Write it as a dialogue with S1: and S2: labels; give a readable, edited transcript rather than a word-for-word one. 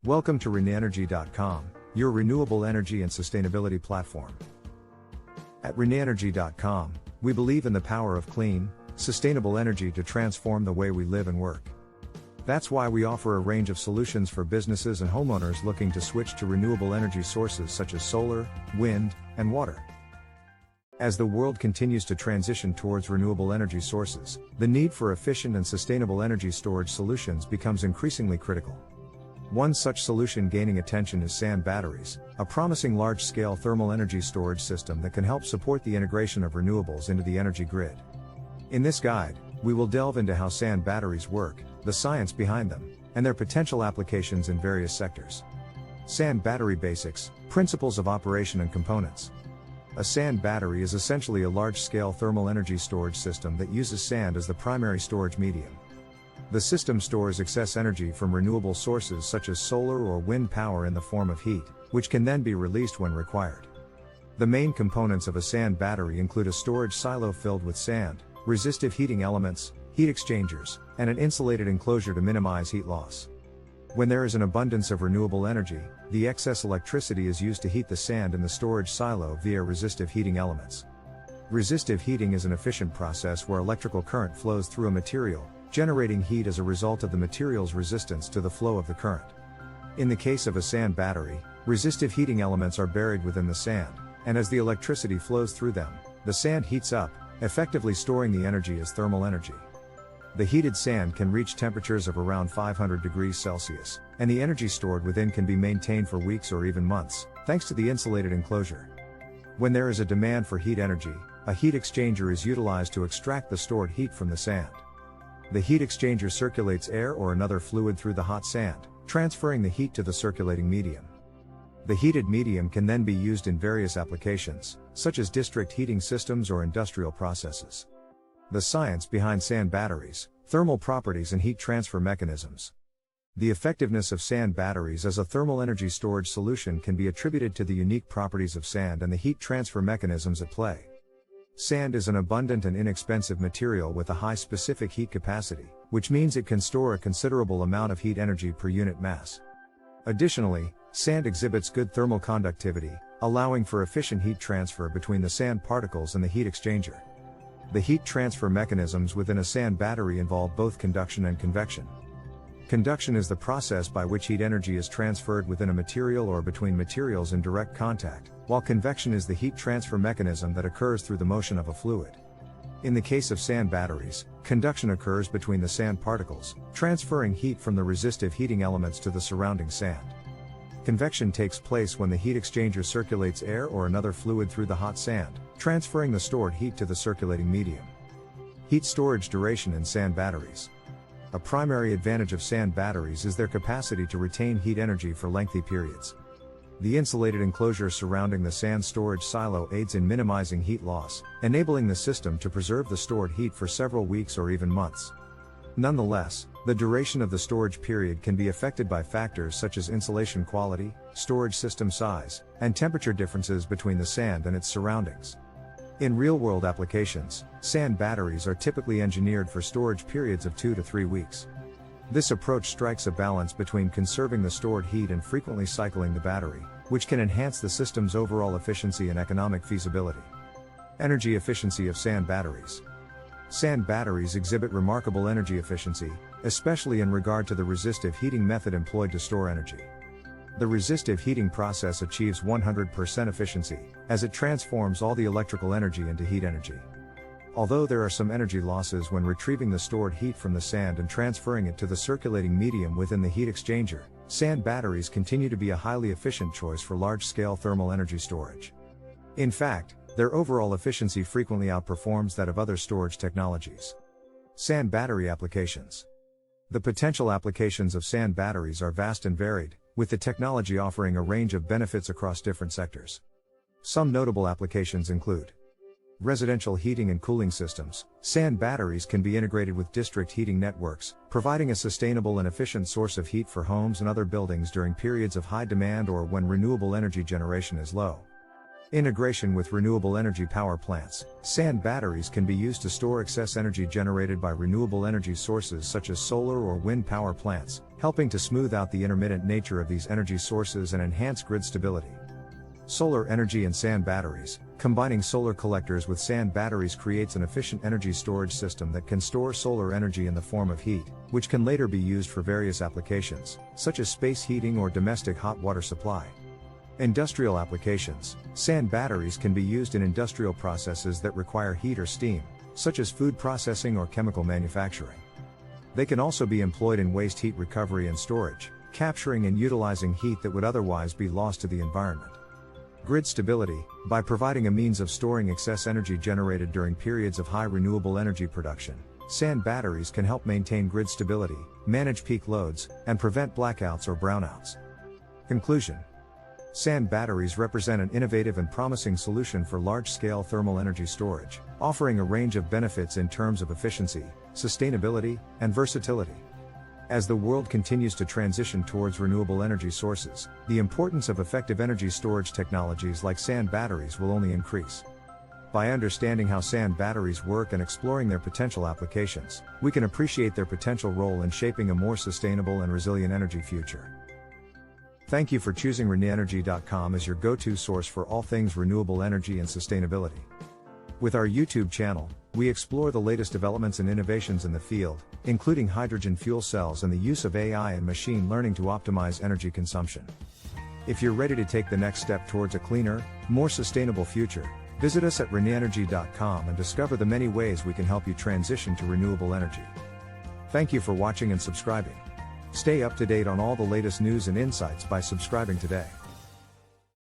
S1: Welcome to RenEnergy.com, your renewable energy and sustainability platform. At RenEnergy.com, we believe in the power of clean, sustainable energy to transform the way we live and work. That's why we offer a range of solutions for businesses and homeowners looking to switch to renewable energy sources such as solar, wind, and water. As the world continues to transition towards renewable energy sources, the need for efficient and sustainable energy storage solutions becomes increasingly critical. One such solution gaining attention is sand batteries, a promising large-scale thermal energy storage system that can help support the integration of renewables into the energy grid. In this guide, we will delve into how sand batteries work, the science behind them, and their potential applications in various sectors. Sand battery basics, principles of operation and components. A sand battery is essentially a large-scale thermal energy storage system that uses sand as the primary storage medium. The system stores excess energy from renewable sources such as solar or wind power in the form of heat, which can then be released when required. The main components of a sand battery include a storage silo filled with sand, resistive heating elements, heat exchangers, and an insulated enclosure to minimize heat loss. When there is an abundance of renewable energy, the excess electricity is used to heat the sand in the storage silo via resistive heating elements. Resistive heating is an efficient process where electrical current flows through a material, generating heat as a result of the material's resistance to the flow of the current. In the case of a sand battery, resistive heating elements are buried within the sand, and as the electricity flows through them, the sand heats up, effectively storing the energy as thermal energy. The heated sand can reach temperatures of around 500 degrees Celsius, and the energy stored within can be maintained for weeks or even months, thanks to the insulated enclosure. When there is a demand for heat energy, a heat exchanger is utilized to extract the stored heat from the sand. The heat exchanger circulates air or another fluid through the hot sand, transferring the heat to the circulating medium. The heated medium can then be used in various applications, such as district heating systems or industrial processes. The science behind sand batteries, thermal properties and heat transfer mechanisms. The effectiveness of sand batteries as a thermal energy storage solution can be attributed to the unique properties of sand and the heat transfer mechanisms at play. Sand is an abundant and inexpensive material with a high specific heat capacity, which means it can store a considerable amount of heat energy per unit mass. Additionally, sand exhibits good thermal conductivity, allowing for efficient heat transfer between the sand particles and the heat exchanger. The heat transfer mechanisms within a sand battery involve both conduction and convection. Conduction is the process by which heat energy is transferred within a material or between materials in direct contact, while convection is the heat transfer mechanism that occurs through the motion of a fluid. In the case of sand batteries, conduction occurs between the sand particles, transferring heat from the resistive heating elements to the surrounding sand. Convection takes place when the heat exchanger circulates air or another fluid through the hot sand, transferring the stored heat to the circulating medium. Heat storage duration in sand batteries. A primary advantage of sand batteries is their capacity to retain heat energy for lengthy periods. The insulated enclosure surrounding the sand storage silo aids in minimizing heat loss, enabling the system to preserve the stored heat for several weeks or even months. Nonetheless, the duration of the storage period can be affected by factors such as insulation quality, storage system size, and temperature differences between the sand and its surroundings. In real-world applications, sand batteries are typically engineered for storage periods of 2 to 3 weeks. This approach strikes a balance between conserving the stored heat and frequently cycling the battery, which can enhance the system's overall efficiency and economic feasibility. Energy efficiency of sand batteries. Sand batteries exhibit remarkable energy efficiency, especially in regard to the resistive heating method employed to store energy. The resistive heating process achieves 100% efficiency, as it transforms all the electrical energy into heat energy. Although there are some energy losses when retrieving the stored heat from the sand and transferring it to the circulating medium within the heat exchanger, sand batteries continue to be a highly efficient choice for large-scale thermal energy storage. In fact, their overall efficiency frequently outperforms that of other storage technologies. Sand battery applications. The potential applications of sand batteries are vast and varied, with the technology offering a range of benefits across different sectors. Some notable applications include residential heating and cooling systems. Sand batteries can be integrated with district heating networks, providing a sustainable and efficient source of heat for homes and other buildings during periods of high demand or when renewable energy generation is low. Integration with renewable energy power plants. Sand batteries can be used to store excess energy generated by renewable energy sources such as solar or wind power plants, helping to smooth out the intermittent nature of these energy sources and enhance grid stability. Solar energy and sand batteries. Combining solar collectors with sand batteries creates an efficient energy storage system that can store solar energy in the form of heat, which can later be used for various applications, such as space heating or domestic hot water supply. Industrial applications. Sand batteries can be used in industrial processes that require heat or steam, such as food processing or chemical manufacturing. They can also be employed in waste heat recovery and storage, capturing and utilizing heat that would otherwise be lost to the environment. Grid stability. By providing a means of storing excess energy generated during periods of high renewable energy production, sand batteries can help maintain grid stability, manage peak loads, and prevent blackouts or brownouts. Conclusion. Sand batteries represent an innovative and promising solution for large-scale thermal energy storage, offering a range of benefits in terms of efficiency, sustainability, and versatility. As the world continues to transition towards renewable energy sources, the importance of effective energy storage technologies like sand batteries will only increase. By understanding how sand batteries work and exploring their potential applications, we can appreciate their potential role in shaping a more sustainable and resilient energy future. Thank you for choosing ReneEnergy.com as your go-to source for all things renewable energy and sustainability. With our YouTube channel, we explore the latest developments and innovations in the field, including hydrogen fuel cells and the use of AI and machine learning to optimize energy consumption. If you're ready to take the next step towards a cleaner, more sustainable future, visit us at ReneEnergy.com and discover the many ways we can help you transition to renewable energy. Thank you for watching and subscribing. Stay up to date on all the latest news and insights by subscribing today.